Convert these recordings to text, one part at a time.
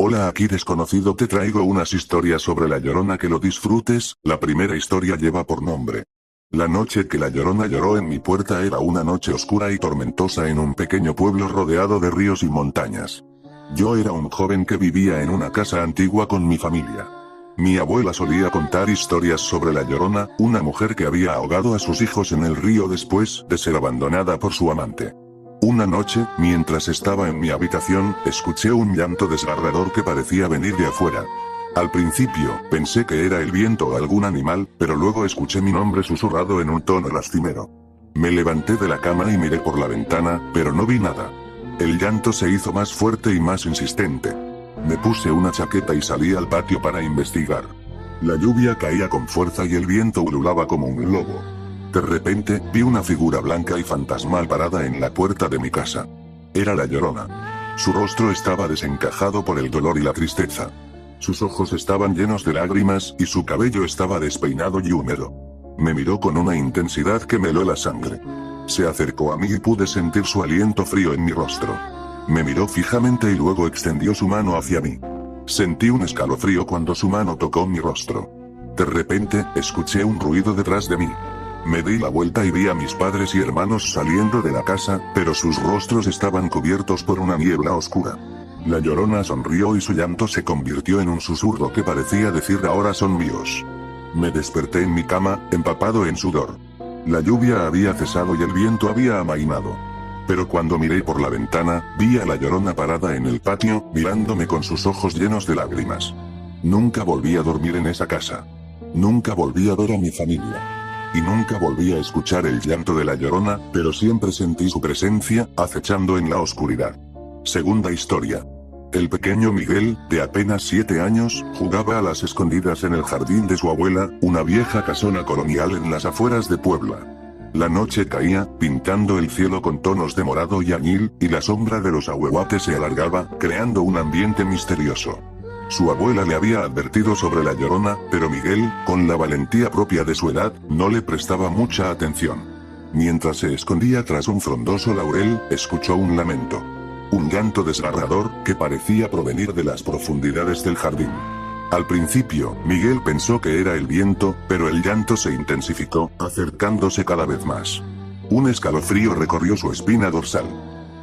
Hola, aquí desconocido, te traigo unas historias sobre La Llorona, que lo disfrutes. La primera historia lleva por nombre: La noche que La Llorona lloró en mi puerta. Era una noche oscura y tormentosa en un pequeño pueblo rodeado de ríos y montañas. Yo era un joven que vivía en una casa antigua con mi familia. Mi abuela solía contar historias sobre La Llorona, una mujer que había ahogado a sus hijos en el río después de ser abandonada por su amante. Una noche, mientras estaba en mi habitación, escuché un llanto desgarrador que parecía venir de afuera. Al principio, pensé que era el viento o algún animal, pero luego escuché mi nombre susurrado en un tono lastimero. Me levanté de la cama y miré por la ventana, pero no vi nada. El llanto se hizo más fuerte y más insistente. Me puse una chaqueta y salí al patio para investigar. La lluvia caía con fuerza y el viento ululaba como un lobo. De repente, vi una figura blanca y fantasmal parada en la puerta de mi casa. Era La Llorona. Su rostro estaba desencajado por el dolor y la tristeza. Sus ojos estaban llenos de lágrimas, y su cabello estaba despeinado y húmedo. Me miró con una intensidad que me heló la sangre. Se acercó a mí y pude sentir su aliento frío en mi rostro. Me miró fijamente y luego extendió su mano hacia mí. Sentí un escalofrío cuando su mano tocó mi rostro. De repente, escuché un ruido detrás de mí. Me di la vuelta y vi a mis padres y hermanos saliendo de la casa, pero sus rostros estaban cubiertos por una niebla oscura. La Llorona sonrió y su llanto se convirtió en un susurro que parecía decir: ahora son míos. Me desperté en mi cama, empapado en sudor. La lluvia había cesado y el viento había amainado. Pero cuando miré por la ventana, vi a La Llorona parada en el patio, mirándome con sus ojos llenos de lágrimas. Nunca volví a dormir en esa casa. Nunca volví a ver a mi familia. Y nunca volví a escuchar el llanto de La Llorona, pero siempre sentí su presencia, acechando en la oscuridad. Segunda historia. El pequeño Miguel, de apenas 7 años, jugaba a las escondidas en el jardín de su abuela, una vieja casona colonial en las afueras de Puebla. La noche caía, pintando el cielo con tonos de morado y añil, y la sombra de los ahuehuates se alargaba, creando un ambiente misterioso. Su abuela le había advertido sobre La Llorona, pero Miguel, con la valentía propia de su edad, no le prestaba mucha atención. Mientras se escondía tras un frondoso laurel, escuchó un lamento. Un llanto desgarrador, que parecía provenir de las profundidades del jardín. Al principio, Miguel pensó que era el viento, pero el llanto se intensificó, acercándose cada vez más. Un escalofrío recorrió su espina dorsal.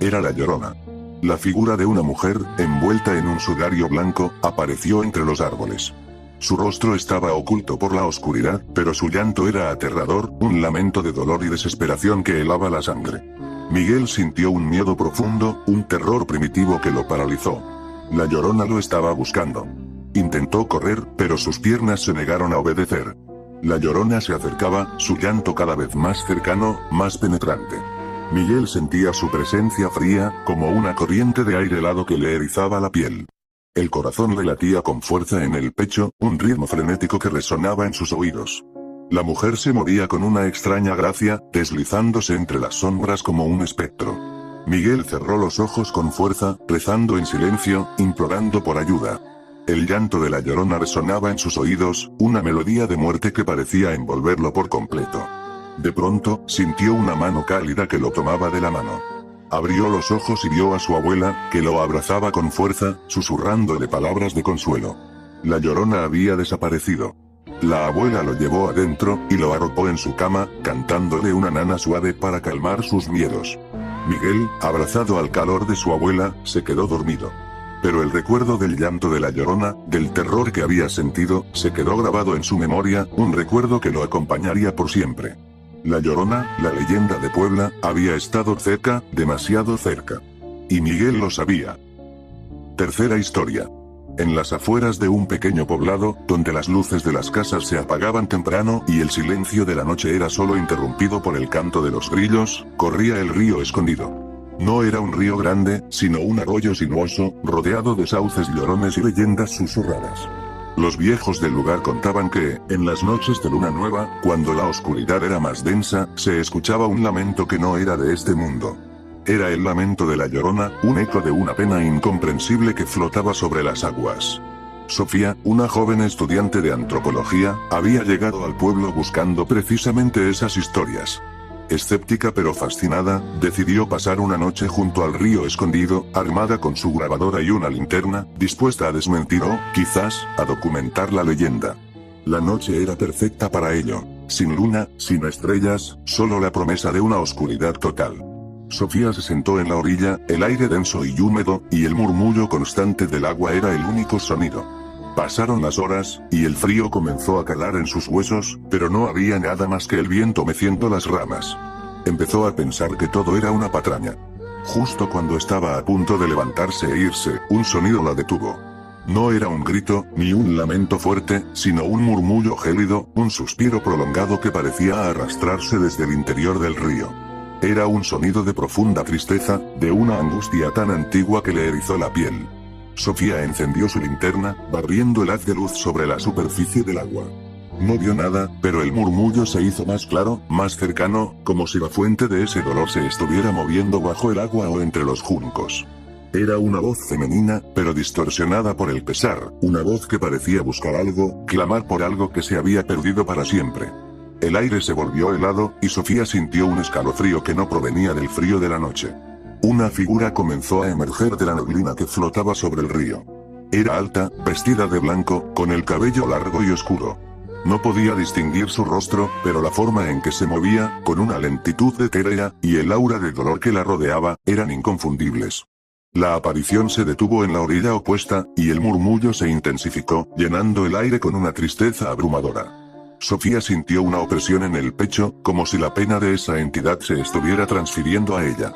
Era La Llorona. La figura de una mujer, envuelta en un sudario blanco, apareció entre los árboles. Su rostro estaba oculto por la oscuridad, pero su llanto era aterrador, un lamento de dolor y desesperación que helaba la sangre. Miguel sintió un miedo profundo, un terror primitivo que lo paralizó. La Llorona lo estaba buscando. Intentó correr, pero sus piernas se negaron a obedecer. La Llorona se acercaba, su llanto cada vez más cercano, más penetrante. Miguel sentía su presencia fría, como una corriente de aire helado que le erizaba la piel. El corazón le latía con fuerza en el pecho, un ritmo frenético que resonaba en sus oídos. La mujer se movía con una extraña gracia, deslizándose entre las sombras como un espectro. Miguel cerró los ojos con fuerza, rezando en silencio, implorando por ayuda. El llanto de La Llorona resonaba en sus oídos, una melodía de muerte que parecía envolverlo por completo. De pronto, sintió una mano cálida que lo tomaba de la mano. Abrió los ojos y vio a su abuela, que lo abrazaba con fuerza, susurrándole palabras de consuelo. La Llorona había desaparecido. La abuela lo llevó adentro, y lo arropó en su cama, cantándole una nana suave para calmar sus miedos. Miguel, abrazado al calor de su abuela, se quedó dormido. Pero el recuerdo del llanto de La Llorona, del terror que había sentido, se quedó grabado en su memoria, un recuerdo que lo acompañaría por siempre. La Llorona, la leyenda de Puebla, había estado cerca, demasiado cerca. Y Miguel lo sabía. Tercera historia. En las afueras de un pequeño poblado, donde las luces de las casas se apagaban temprano y el silencio de la noche era solo interrumpido por el canto de los grillos, corría el río escondido. No era un río grande, sino un arroyo sinuoso, rodeado de sauces llorones y leyendas susurradas. Los viejos del lugar contaban que, en las noches de luna nueva, cuando la oscuridad era más densa, se escuchaba un lamento que no era de este mundo. Era el lamento de La Llorona, un eco de una pena incomprensible que flotaba sobre las aguas. Sofía, una joven estudiante de antropología, había llegado al pueblo buscando precisamente esas historias. Escéptica pero fascinada, decidió pasar una noche junto al río escondido, armada con su grabadora y una linterna, dispuesta a desmentir o, quizás, a documentar la leyenda. La noche era perfecta para ello. Sin luna, sin estrellas, solo la promesa de una oscuridad total. Sofía se sentó en la orilla, el aire denso y húmedo, y el murmullo constante del agua era el único sonido. Pasaron las horas, y el frío comenzó a calar en sus huesos, pero no había nada más que el viento meciendo las ramas. Empezó a pensar que todo era una patraña. Justo cuando estaba a punto de levantarse e irse, un sonido la detuvo. No era un grito, ni un lamento fuerte, sino un murmullo gélido, un suspiro prolongado que parecía arrastrarse desde el interior del río. Era un sonido de profunda tristeza, de una angustia tan antigua que le erizó la piel. Sofía encendió su linterna, barriendo el haz de luz sobre la superficie del agua. No vio nada, pero el murmullo se hizo más claro, más cercano, como si la fuente de ese dolor se estuviera moviendo bajo el agua o entre los juncos. Era una voz femenina, pero distorsionada por el pesar, una voz que parecía buscar algo, clamar por algo que se había perdido para siempre. El aire se volvió helado, y Sofía sintió un escalofrío que no provenía del frío de la noche. Una figura comenzó a emerger de la neblina que flotaba sobre el río. Era alta, vestida de blanco, con el cabello largo y oscuro. No podía distinguir su rostro, pero la forma en que se movía, con una lentitud etérea, y el aura de dolor que la rodeaba, eran inconfundibles. La aparición se detuvo en la orilla opuesta, y el murmullo se intensificó, llenando el aire con una tristeza abrumadora. Sofía sintió una opresión en el pecho, como si la pena de esa entidad se estuviera transfiriendo a ella.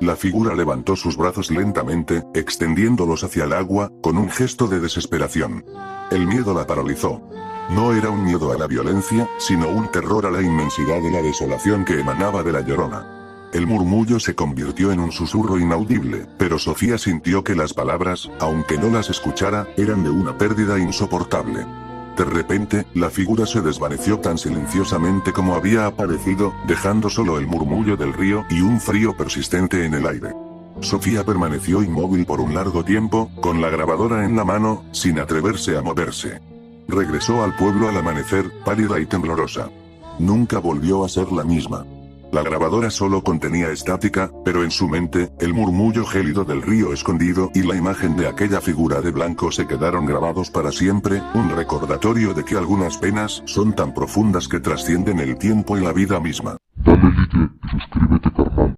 La figura levantó sus brazos lentamente, extendiéndolos hacia el agua, con un gesto de desesperación. El miedo la paralizó. No era un miedo a la violencia, sino un terror a la inmensidad de la desolación que emanaba de la Llorona. El murmullo se convirtió en un susurro inaudible, pero Sofía sintió que las palabras, aunque no las escuchara, eran de una pérdida insoportable. De repente, la figura se desvaneció tan silenciosamente como había aparecido, dejando solo el murmullo del río y un frío persistente en el aire. Sofía permaneció inmóvil por un largo tiempo, con la grabadora en la mano, sin atreverse a moverse. Regresó al pueblo al amanecer, pálida y temblorosa. Nunca volvió a ser la misma. La grabadora solo contenía estática, pero en su mente, el murmullo gélido del río escondido y la imagen de aquella figura de blanco se quedaron grabados para siempre, un recordatorio de que algunas penas son tan profundas que trascienden el tiempo y la vida misma. Dale like y suscríbete, carnal.